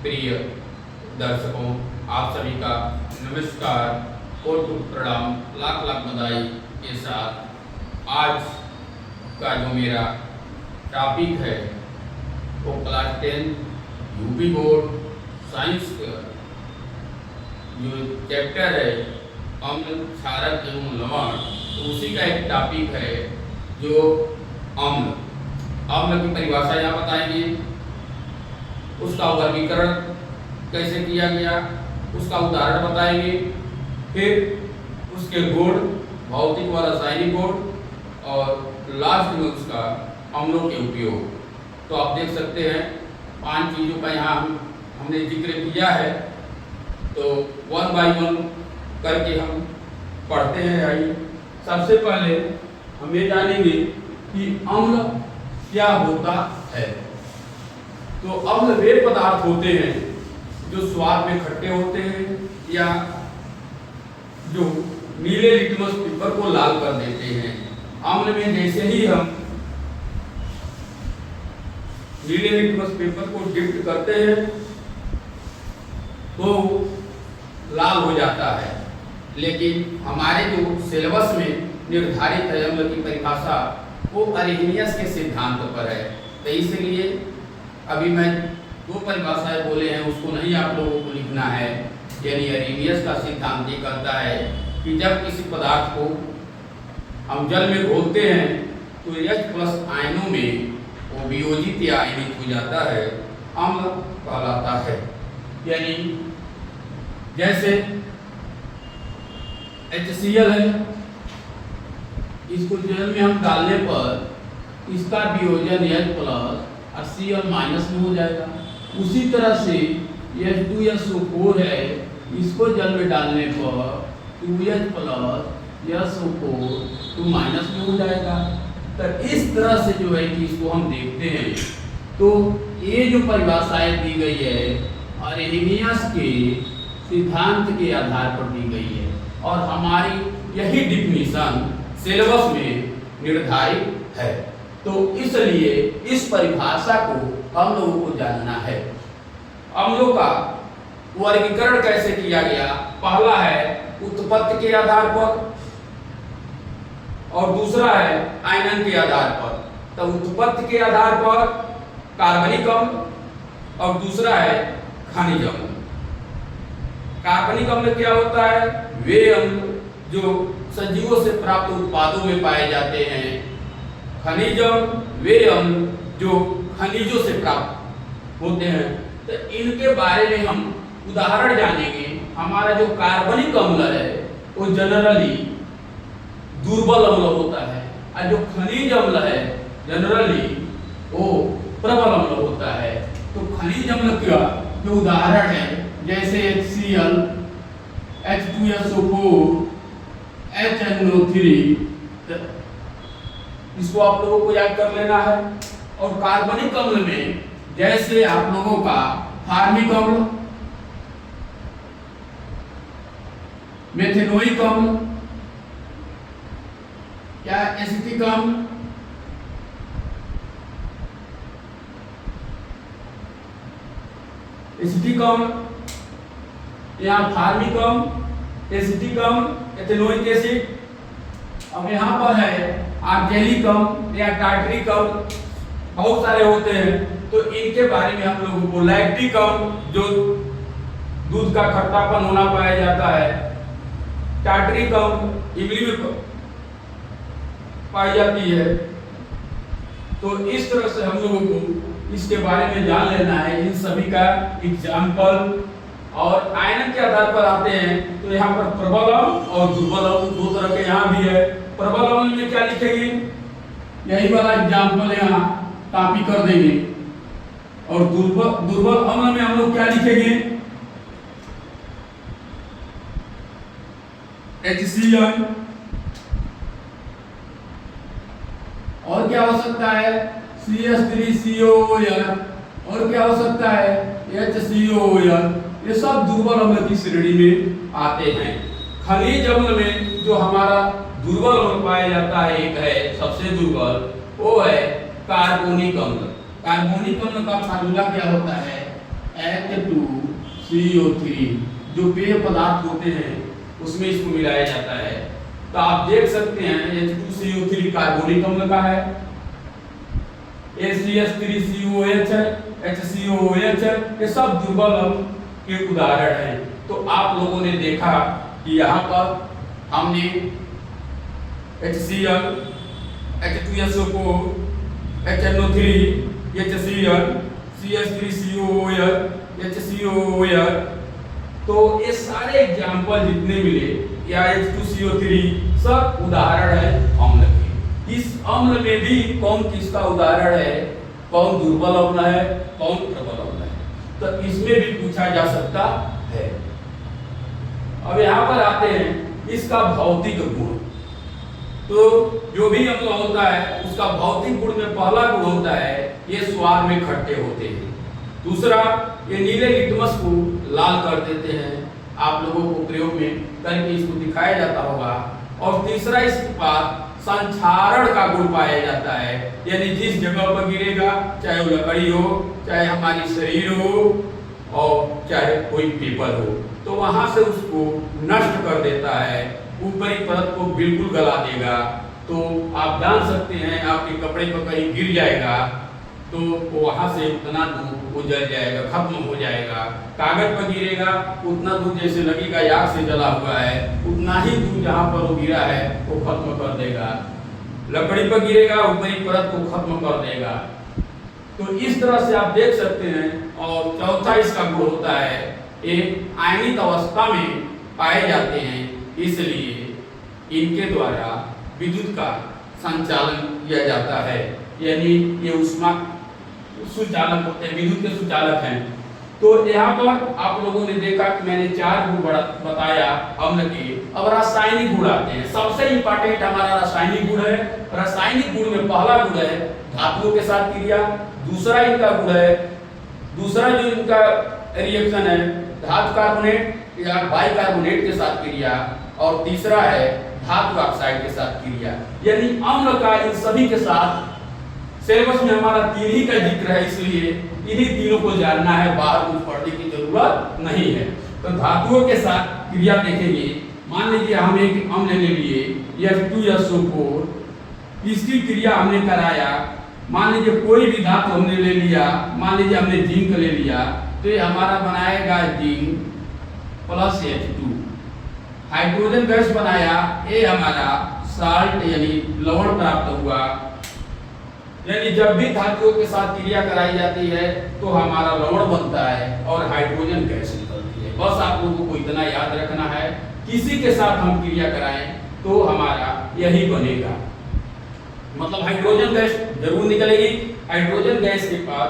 प्रिय दर्शकों, आप सभी का नमस्कार और प्रणाम, लाख लाख बधाई के साथ आज का जो मेरा टॉपिक है वो क्लास 10 यूपी बोर्ड साइंस का जो चैप्टर है अम्ल क्षारक एवं लवण, तो उसी का एक टॉपिक है जो अम्ल की परिभाषा यहाँ बताएंगे, उसका वर्गीकरण कैसे किया गया, उसका उदाहरण बताएंगे, फिर उसके गुण, भौतिक व रासायनिक गुण और लास्ट में उसका अम्लों के उपयोग। तो आप देख सकते हैं 5 चीज़ों का यहाँ हमने जिक्र किया है। तो 1 बाय 1 करके हम पढ़ते हैं। आइए, सबसे पहले हम ये जानेंगे कि अम्ल क्या होता है। तो अम्ल वे पदार्थ होते हैं जो स्वाद में खट्टे होते हैं या जो नीले लिटमस पेपर को लाल कर देते हैं। अम्ल में जैसे ही हम नीले लिटमस पेपर को डिप करते हैं तो लाल हो जाता है, लेकिन हमारे जो सिलेबस में निर्धारित है अम्ल की परिभाषा वो अरेनियस के सिद्धांत पर है। तो इसलिए अभी मैं 2 परिभाषाएं बोले हैं, उसको नहीं आप लोगों को लिखना है। यानी अरेनियस का सिद्धांत ये कहता है कि जब किसी पदार्थ को हम जल में घोलते हैं तो H+ आयनों में वो वियोजित या आयनित हो जाता है, अम्ल कहलाता है। यानी जैसे HCl है, इसको जल में हम डालने पर इसका वियोजन H+ और Cl- में हो जाएगा। उसी तरह से H2SO4 है, इसको जल में डालने पर 2H+ SO4 2- में हो जाएगा। तो इस तरह से जो है कि इसको हम देखते हैं। तो ये जो परिभाषाएं दी गई है अरेनियस के सिद्धांत के आधार पर दी गई है और हमारी यही डिफिनीशन सिलेबस में निर्धारित है। तो इसलिए इस परिभाषा को हम लोगों को जानना है। अम्लों का वर्गीकरण कैसे किया गया? पहला है उत्पत्ति के आधार पर और दूसरा है आयनन के आधार पर। तो उत्पत्ति के आधार पर कार्बनिक अम्ल और दूसरा है खनिज अम्ल। कार्बनिक अम्ल क्या होता है? वे अम्ल जो सजीवों से प्राप्त उत्पादों में पाए जाते हैं। खनिज अम्ल वे अम्ल जो खनिजों से प्राप्त होते हैं। तो इनके बारे में हम उदाहरण जानेंगे। हमारा जो कार्बनिक अम्ल है वो जनरली दुर्बल अम्ल होता है और जो खनिज अम्ल है जनरली वो प्रबल अम्ल होता है। तो खनिज अम्ल का जो उदाहरण है जैसे HCl, H2SO4, HNO3, इसको आप लोगों को याद कर लेना है। और कार्बनिक अम्ल में जैसे आप लोगों का फार्मिक अम्ल, मेथेनोइक अम्ल, क्या एसिटिक अम्ल, एसिटिक अम्ल, यहाँ फार्मिक अम्ल, एसिटिक अम्ल, एथेनोइक एसिड। अब यहाँ पर है आर्जेलिक अम्ल या टार्टरिक अम्ल, बहुत सारे होते हैं। तो इनके बारे में हम लोगों को लैक्टिक अम्ल जो दूध का खट्टापन होना पाया जाता है, टार्टरिक अम्ल इमली में पाई जाती है। तो इस तरह से हम लोगों को इसके बारे में जान लेना है। इन सभी का एग्जाम्पल और आयनन के आधार पर आते हैं। तो यहाँ पर प्रबल अम्ल और दुर्बल अम्ल 2 तरह के यहाँ भी है। प्रबल अम्ल में क्या लिखेंगे? यही वाला एग्जाम्पल यहाँ कॉपी कर देंगे। और दुर्बल अम्ल में हम लोग क्या लिखेंगे? HCl। और क्या हो सकता है? CH3COOL। और क्या हो सकता है? HCOOL। ये सब दुर्बल अम्ल की श्रेणी में आते हैं। खनिज अम्ल में जो हमारा दुर्बल अम्ल पाया जाता है, एक है सबसे दुर्बल, वो है कार्बोनिक अम्ल। कार्बोनिक अम्ल का फार्मूला क्या होता है? H2CO3 जो पेय पदार्थ होते हैं उसमें इसको मिलाया जाता है। तो आप देख सकते हैं H2CO3 कार्बोनिक अम्ल का है, ACH3COH है, HCOOH है, ये सब दुर्बल अम्ल के उदाहरण हैं। तो आप लोगों ने देखा कि यहाँ पर हमने HCl, H2SO4, HNO3, HCl, CH3COOH, HCOOH, तो ये सारे एग्जाम्पल जितने मिले या H2CO3 सब उदाहरण है अम्ल के। इस अम्ल में भी कौन किसका उदाहरण है, कौन दुर्बल अम्ल है, कौन प्रबल अम्ल है, तो इसमें भी पूछा जा सकता है। अब यहाँ पर आते हैं इसका भौतिक गुण। तो जो भी अम्ल होता है उसका भौतिक गुण में पहला गुण होता है ये स्वाद में खट्टे होते हैं। दूसरा, ये नीले लिटमस को लाल कर देते हैं, आप लोगों को प्रयोग में करके इसको दिखाया जाता होगा। और तीसरा, इसके पास संक्षारण का गुण पाया जाता है, यानी जिस जगह पर गिरेगा, चाहे वो लकड़ी हो, चाहे हमारी शरीर हो और चाहे कोई पेपर हो, तो वहां से उसको नष्ट कर देता है, ऊपरी परत को बिल्कुल गला देगा। तो आप जान सकते हैं आपके कपड़े पर कहीं गिर जाएगा तो वहां से उतना दूर वो जल जाएगा, खत्म हो जाएगा। कागज पर गिरेगा उतना दूर जैसे लगेगा आग से जला हुआ है, उतना ही दूर जहां पर वो गिरा है वो खत्म कर देगा। लकड़ी पर गिरेगा ऊपरी परत को खत्म कर देगा। तो इस तरह से आप देख सकते हैं। और चौथा इसका गुण होता है ये आयनित अवस्था में पाए जाते हैं, इसलिए इनके द्वारा विद्युत का संचालन किया जाता है, यानी ये ऊष्मा सुचालक होते हैं, विद्युत के सुचालक हैं। तो यहाँ पर आप लोगों ने देखा कि मैंने 4 गुण बताया अम्ल के। अब रासायनिक गुण आते हैं। सबसे इंपॉर्टेंट हमारा रासायनिक गुण है। रासायनिक गुण में पहला गुण है धातुओं के साथ क्रिया। दूसरा इनका गुण है, दूसरा जो इनका रिएक्शन है धातु कार्बोनेट या बाइकार्बोनेट के साथ क्रिया। और तीसरा है धातु ऑक्साइड के साथ क्रिया। यानी अम्ल का इन सभी के साथ सिलेबस में हमारा 3 ही का जिक्र है, इसलिए इन्हीं तीनों को जानना है, बाहर कुछ पढ़ने की जरूरत नहीं है। तो धातुओं के साथ क्रिया देखेंगे। मान लीजिए हम एक अम्ल ले लिए H2SO4, इसकी क्रिया हमने कराया। मान लीजिए कोई भी धातु हमने ले लिया, मान लीजिए हमने जिंक ले लिया, तो ये हमारा बनाएगा zinc plus H2। Hydrogen gas बनाया, ये हमारा साल्ट यानी लवण प्राप्त हुआ। यानी जब भी धातुओं के साथ क्रिया कराई जाती है तो हमारा लवण बनता है और हाइड्रोजन गैस निकलती है। बस आप लोगों को इतना याद रखना है, किसी के साथ हम क्रिया कराएं तो हमारा यही बनेगा, मतलब हाइड्रोजन गैस जरूर निकलेगी। हाइड्रोजन गैस के पास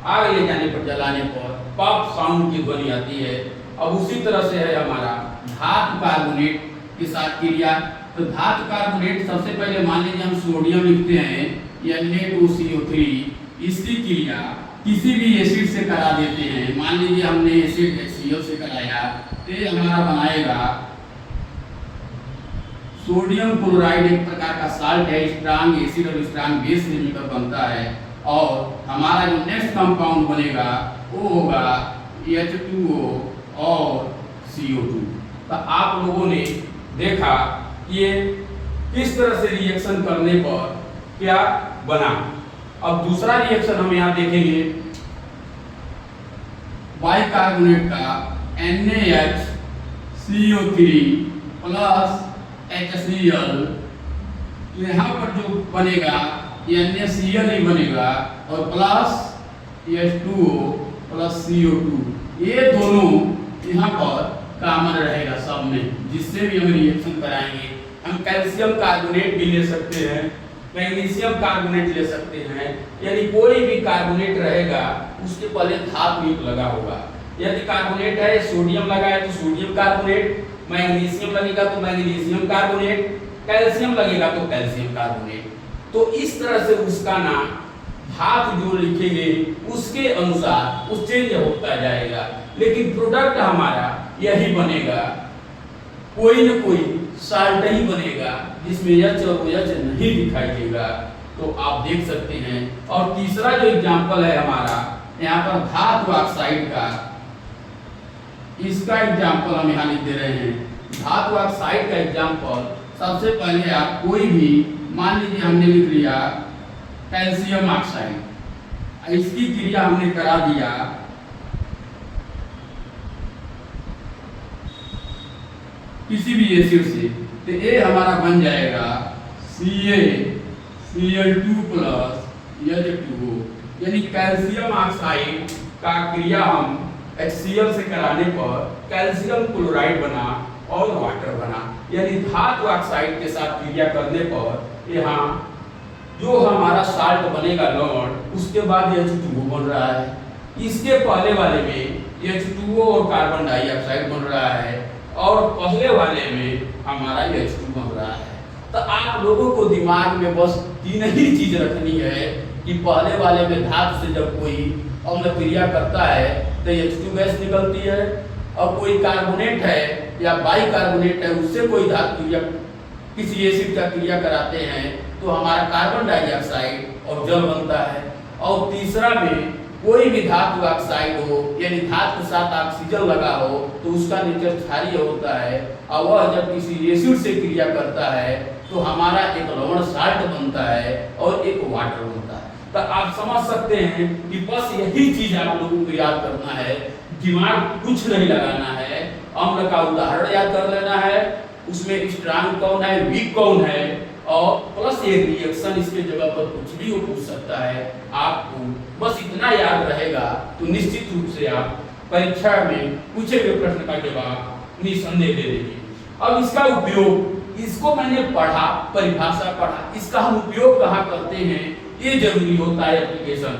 आग ले जाने पर, जलाने पर पॉप साउंड की ध्वनि आती है। अब उसी तरह से है हमारा धातु कार्बोनेट के साथ क्रिया। तो धातु कार्बोनेट सबसे पहले मान लीजिए हम सोडियम लिखते हैं Na2CO3, इसकी क्रिया किसी भी एसिड से करा देते हैं। मान लीजिए हमने एसिड HCl से कराया तो ये हमारा बनाएगा सोडियम क्लोराइड, एक प्रकार का साल्ट है, स्ट्रांग एसिड और स्ट्रांग बेस से मिलकर बनता है। और हमारा जो नेक्स्ट कंपाउंड बनेगा वो होगा H2O और CO2। तो आप लोगों ने देखा ये किस तरह से रिएक्शन करने पर क्या बना। अब दूसरा रिएक्शन हम यहाँ देखेंगे बाइकार्बोनेट का NaHCO3 प्लस HCl। यहाँ पर जो बनेगा ये NaCl ही बनेगा और प्लस H2O प्लस CO2। ये दोनों यहाँ पर कॉमन रहेगा सब में, जिससे भी हम रिएक्शन कराएंगे। हम कैल्शियम कार्बोनेट भी ले सकते हैं, मैग्नीशियम कार्बोनेट ले सकते हैं, यानी कोई भी कार्बोनेट रहेगा उसके पहले धातु युक्त लगा होगा। यदि कार्बोनेट है, सोडियम लगा है तो सोडियम कार्बोनेट, मैग्नीशियम लगेगा तो मैग्नीशियम कार्बोनेट, कैल्शियम लगेगा तो कैल्शियम कार्बोनेट। तो इस तरह से उसका नाम धातु जो लिखेंगे उसके अनुसार उस चेंज होता जाएगा, लेकिन प्रोडक्ट हमारा यही बनेगा, कोई न कोई साल्ट ही बनेगा जिसमें H और OH नहीं दिखाई देगा। तो आप देख सकते हैं। और तीसरा जो एग्जाम्पल है हमारा यहाँ पर धातु ऑक्साइड का, इसका एग्जाम्पल हम यहाँ लिख दे रहे हैं। धातु ऑक्साइड का एग्जाम्पल, सबसे पहले आप कोई भी, मान लीजिए हमने लिख लिया कैल्शियम ऑक्साइड, इसकी क्रिया हमने करा दिया किसी भी एसिड से, तो ये हमारा बन जाएगा Cl2 प्लस H2O, यानी कैल्शियम ऑक्साइड का क्रिया हम HCl से कराने पर कैल्शियम क्लोराइड बना और वाटर बना। यानी धातु ऑक्साइड के साथ क्रिया करने पर यहाँ जो हमारा साल्ट बनेगा लवण, उसके बाद H2O बन रहा है। इसके पहले वाले में H2O और कार्बन डाइऑक्साइड बन रहा है, और पहले वाले में हमारा H2 बन रहा है। तो आप लोगों को दिमाग में बस तीन ही चीज रखनी है कि पहले वाले में धातु से जब कोई अम्ल क्रिया करता है तो H2 गैस निकलती है, और कोई कार्बोनेट है या बाई कार्बोनेट है, उससे कोई धातु क्रिया, किसी एसिड का क्रिया कराते हैं तो हमारा कार्बन डाइऑक्साइड और जल बनता है। और तीसरा में कोई भी धातु ऑक्साइड हो, यानी धातु के साथ ऑक्सीजन लगा हो, तो उसका नेचर क्षारीय होता है, और वह जब किसी एसिड से क्रिया करता है तो हमारा एक लवण साल्ट बनता है और एक वाटर बनता है। तो आप समझ सकते हैं कि बस यही चीज आप लोगों को याद करना है, दिमाग कुछ नहीं लगाना है, अम्ल का उदाहरण याद कर लेना है, उसमें स्ट्रांग कौन है, वीक कौन है, और प्लस एक रिएक्शन इसके जगह पर कुछ भी हो पूछ सकता है। आपको बस इतना याद रहेगा तो निश्चित रूप से आप परीक्षा में पूछे गए प्रश्न का जवाब निसंदेह दे देंगे। अब इसका उपयोग, इसको मैंने पढ़ा, परिभाषा पढ़ा, इसका हम उपयोग कहाँ करते हैं ये जरूरी होता है एप्लीकेशन।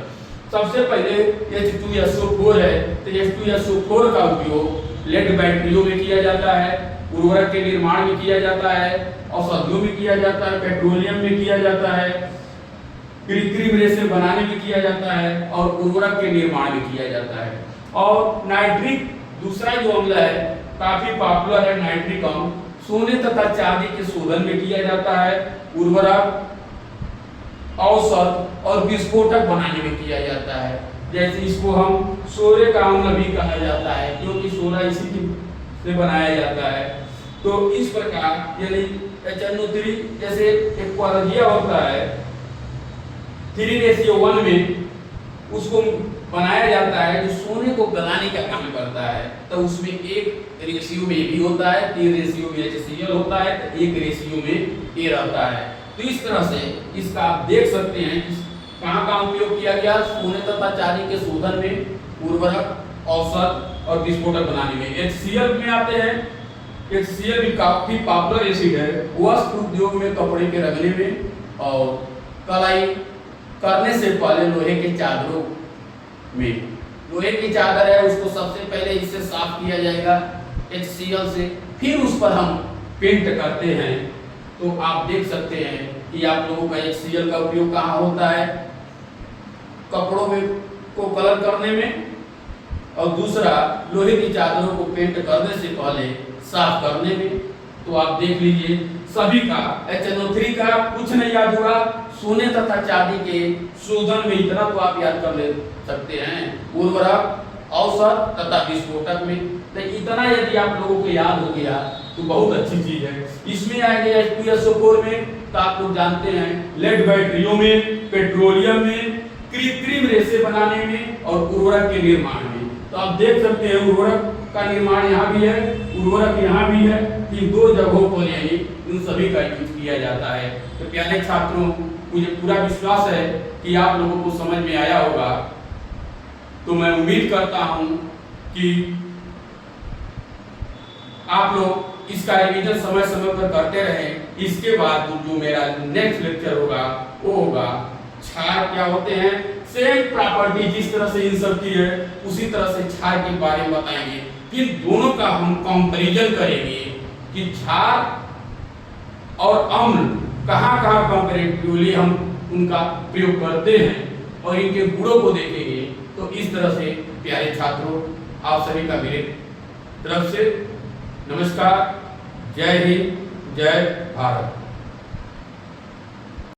सबसे पहले H2SO4 है, तो H2SO4 का उपयोग लेड बैटरियों में किया जाता है, उर्वरक के निर्माण में किया जाता है, औषधियों में किया जाता है, पेट्रोलियम में किया जाता है, कृत्रिम रेशे बनाने में किया जाता है, और उर्वरक के निर्माण में किया जाता है। और नाइट्रिक दूसरा जो अम्ल है, काफी पॉपुलर है नाइट्रिक अम्ल, सोने तथा चांदी के शोधन में किया जाता है, उर्वरक, औषध और विस्फोटक बनाने में किया जाता है। जैसे इसको हम सोरे का अम्ल भी कहा जाता है, क्योंकि सोना इसी से बनाया जाता है। तो इस प्रकार यानी HNO3 जैसे एक परजीवी होता है 3:1 में, उसको बनाया जाता है जो सोने को गलाने का काम करता है। तो उसमें एक रेशियो में भी होता है, 3 रेशियो में HCl होता है, तो 1 रेशियो में A रहता है। तो इस तरह से इसका आप देख सकते हैं कि कहाँ कहाँ उपयोग किया गया, सोने तथा चांदी के शोधन में, उर्वरक, औषध और विस्फोटक बनाने में। HCl में आते हैं, HCl भी काफी पॉपुलर एसिड है, वस्त्र उद्योग में, कपड़े के रगड़ने में, और कलाई करने से पहले लोहे के चादरों में, लोहे की चादर है उसको सबसे पहले इससे साफ किया जाएगा HCl से, फिर उस पर हम पेंट करते हैं। तो आप देख सकते हैं कि आप लोगों का HCl का उपयोग कहाँ होता है, कपड़ों में को कलर करने में, और दूसरा लोहे की चादरों को पेंट करने से पहले साफ करने में। तो आप देख लीजिए सभी का HNO3 का कुछ नहीं याद हुआ, सोने तथा चांदी के शोधन में इतना तो आप याद कर ले सकते हैं, उर्वरक, औषध तथा विस्फोटक में। तो इतना यदि आप लोगों को याद हो गया तो बहुत अच्छी चीज है। इसमें आएंगे H2SO4 में, तो आप लोग जानते हैं लेड बैटरियों में, पेट्रोलियम में, कृत्रिम रेशे बनाने में और उर्वरक के निर्माण में। तो आप देख सकते हैं उर्वरक का निर्माण यहाँ भी है, उर्वरक यहाँ भी है, इन 2 जगहों पर यानी इन सभी का यूज किया जाता है। तो प्यारे छात्रों, मुझे पूरा विश्वास है कि आप लोगों को समझ में आया होगा। तो मैं उम्मीद करता हूँ कि आप लोग इसका रिवीजन समय समय पर करते रहें। इसके बाद जो मेरा नेक्स्ट लेक्चर होगा वो होगा क्षार क्या होते हैं, सेम प्रॉपर्टी जिस तरह से इन सब की है उसी तरह से क्षार के बारे में बताएंगे। फिर दोनों का हम कंपैरिजन करेंगे कि क्षार और अम्ल कहाँ कहाँ कंपैरेटिवली हम उनका प्रयोग करते हैं और इनके गुणों को देखेंगे। तो इस तरह से प्यारे छात्रों, आप सभी का मेरे तरफ से नमस्कार, जय हिंद, जय भारत।